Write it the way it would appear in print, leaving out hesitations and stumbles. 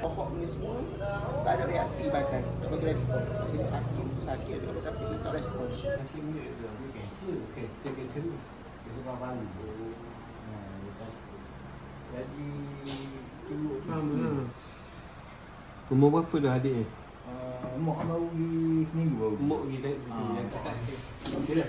Pokok ni semua tak ada reaksi badan, tak bagi respon. Sini sakit, tapi kita tak respon. Jadi Umur berapa dah adik ni? mak baru pergi seminggu baru. Umur pergi dah. Okey dah.